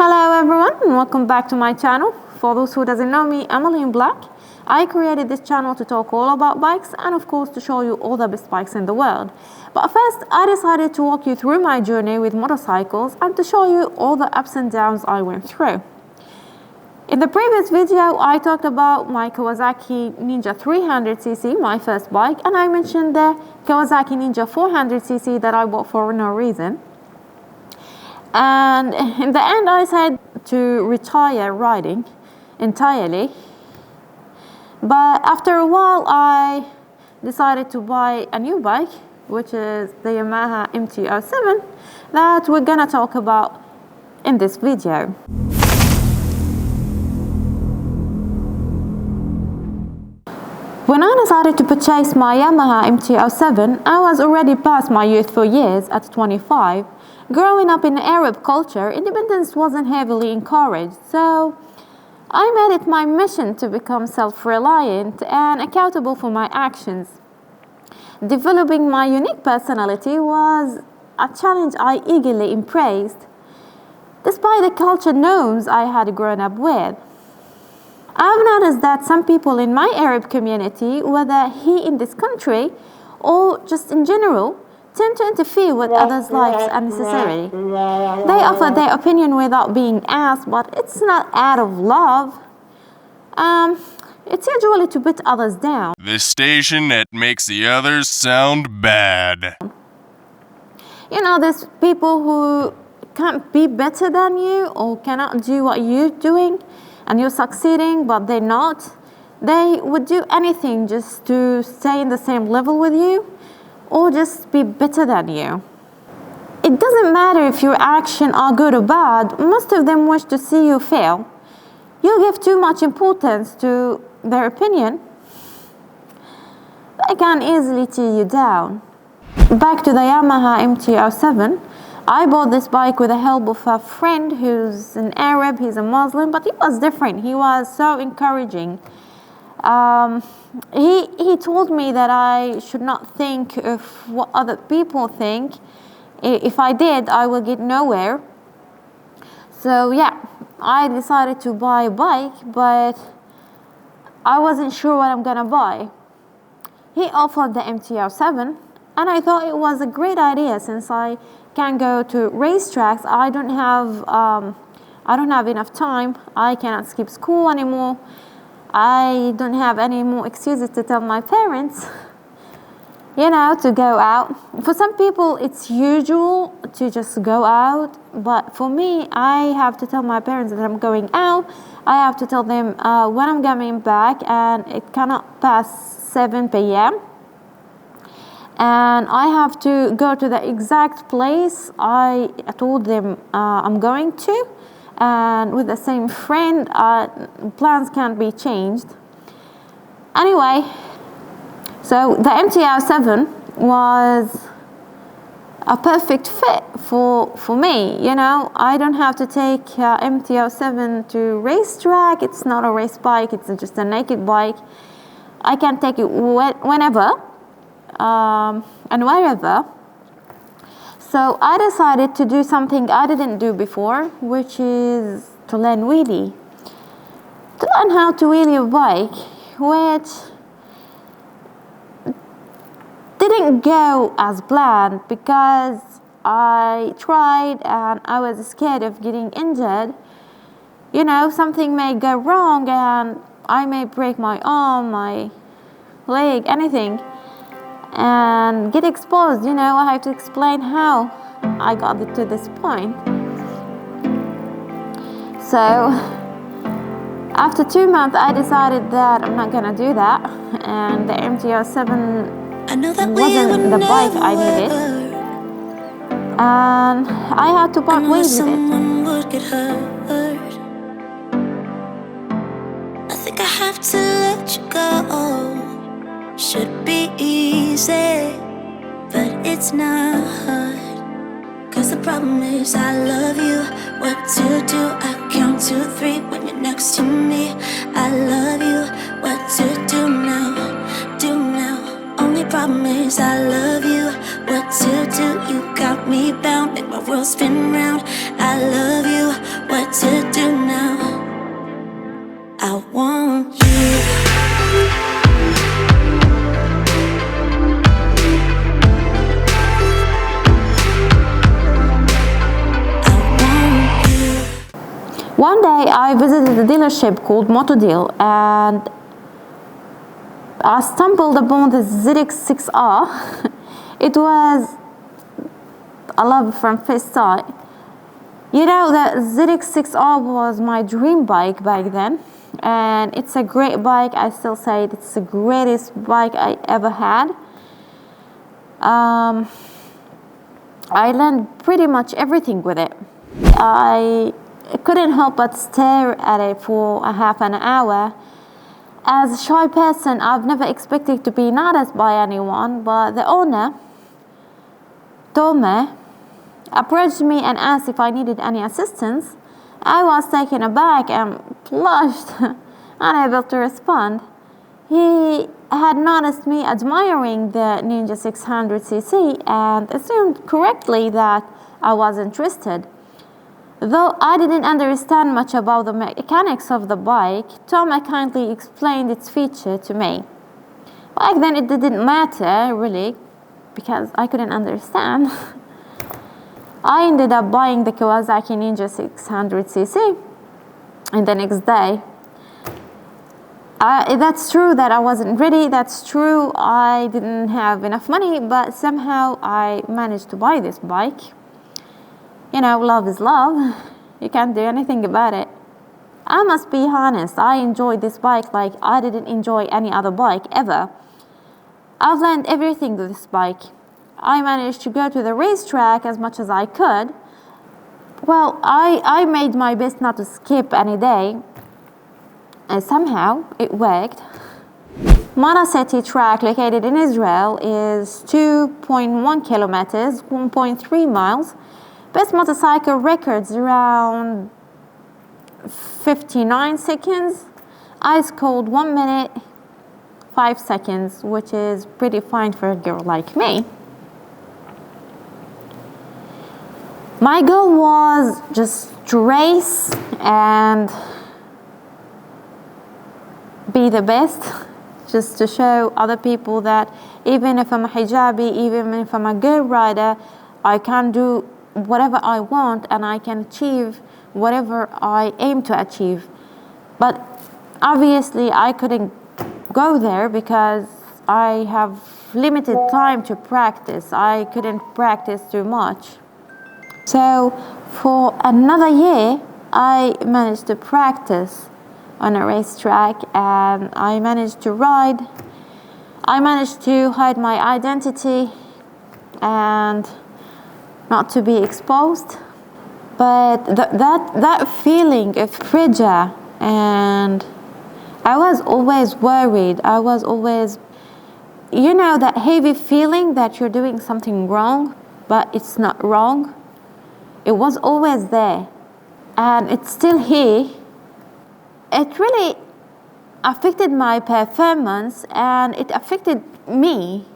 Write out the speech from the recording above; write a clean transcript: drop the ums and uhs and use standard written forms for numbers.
Hello everyone and welcome back to my channel. For those who doesn't know me, I'm Emily in Black. I created this channel to talk all about bikes and of course to show you all the best bikes in the world. But first I decided to walk you through my journey with motorcycles and to show you all the ups and downs I went through. In the previous video I talked about my Kawasaki Ninja 300cc, my first bike, and I mentioned the Kawasaki Ninja 400cc that I bought for no reason. And in the end I decided to retire riding entirely. But after a while I decided to buy a new bike, which is the YAMAHA MT07 that we're gonna talk about in this video. When I decided to purchase my YAMAHA MT07, I was already past my youthful years at 25. Growing up in Arab culture, independence wasn't heavily encouraged, so I made it my mission to become self-reliant and accountable for my actions. Developing my unique personality was a challenge I eagerly embraced, despite the culture norms I had grown up with. I've noticed that some people in my Arab community, whether here in this country or just in general, tend to interfere with others' lives unnecessarily. They offer their opinion without being asked, but it's not out of love. It's usually to put others down. The station that makes the others sound bad. You know, there's people who can't be better than you or cannot do what you're doing and you're succeeding, but they're not. They would do anything just to stay in the same level with you or just be better than you. It doesn't matter if your actions are good or bad, most of them wish to see you fail. You give too much importance to their opinion, they can easily tear you down. Back to the YAMAHA MT07, I bought this bike with the help of a friend who's an Arab, he's a Muslim, but he was different, he was so encouraging. He told me that I should not think of what other people think. If I did, I will get nowhere. So yeah, I decided to buy a bike, but I wasn't sure what I'm gonna buy. He offered the MT07, and I thought it was a great idea since I can go to racetracks. I don't have enough time. I cannot skip school anymore. I don't have any more excuses to tell my parents, you know, to go out. For some people, it's usual to just go out. But for me, I have to tell my parents that I'm going out. I have to tell them when I'm coming back, and it cannot pass 7 p.m. And I have to go to the exact place I told them I'm going to. And with the same friend, plans can't be changed. Anyway, so the MT07 was a perfect fit for me. You know, I don't have to take MT07 to racetrack. It's not a race bike, it's just a naked bike. I can take it whenever and wherever. So I decided to do something I didn't do before, which is to learn wheelie. To learn how to wheelie a bike, which didn't go as planned because I tried and I was scared of getting injured. You know, something may go wrong and I may break my arm, my leg, anything, and get exposed. You know, I have to explain how I got it to this point. So after 2 months I decided that I'm not gonna do that, and the MT07 wasn't the bike I needed, and I had to part ways with it. I think I have to let you go. Should be easy, but it's not. Cause the problem is I love you. What to do? I count to 3 when you're next to me. I love you. What to do now? Do now. Only problem is I love you. What to do? You got me bound, make my world spin round. I love you. What One day I visited a dealership called Motodeal and I stumbled upon the ZX6R. It was, I love it from first sight. You know, the ZX6R was my dream bike back then, and it's a great bike. I still say it's the greatest bike I ever had. I learned pretty much everything with it. I couldn't help but stare at it for a half an hour. As a shy person, I've never expected to be noticed by anyone, but the owner, Tome, approached me and asked if I needed any assistance. I was taken aback and blushed, unable to respond. He had noticed me admiring the Ninja 600cc and assumed correctly that I was interested. Though I didn't understand much about the mechanics of the bike, Tom kindly explained its feature to me. Back then it didn't matter, really, because I couldn't understand. I ended up buying the Kawasaki Ninja 600cc and the next day. That's true that I wasn't ready, that's true I didn't have enough money, but somehow I managed to buy this bike. You know, love is love. You can't do anything about it. I must be honest, I enjoyed this bike like I didn't enjoy any other bike ever. I've learned everything with this bike. I managed to go to the racetrack as much as I could. Well, I made my best not to skip any day, and somehow it worked. Manaseti track, located in Israel, is 2.1 kilometers, 1.3 miles. Best motorcycle records around 59 seconds. I scored 1 minute, 5 seconds, which is pretty fine for a girl like me. My goal was just to race and be the best, just to show other people that even if I'm a hijabi, even if I'm a girl rider, I can do whatever I want and I can achieve whatever I aim to achieve. But obviously I couldn't go there because I have limited time to practice. I couldn't practice too much. So for another year, I managed to practice on a racetrack and I managed to ride. I managed to hide my identity and not to be exposed. But that feeling of pressure, and I was always worried. I was always, you know, that heavy feeling that you're doing something wrong, but it's not wrong. It was always there, and it's still here. It really affected my performance, and it affected me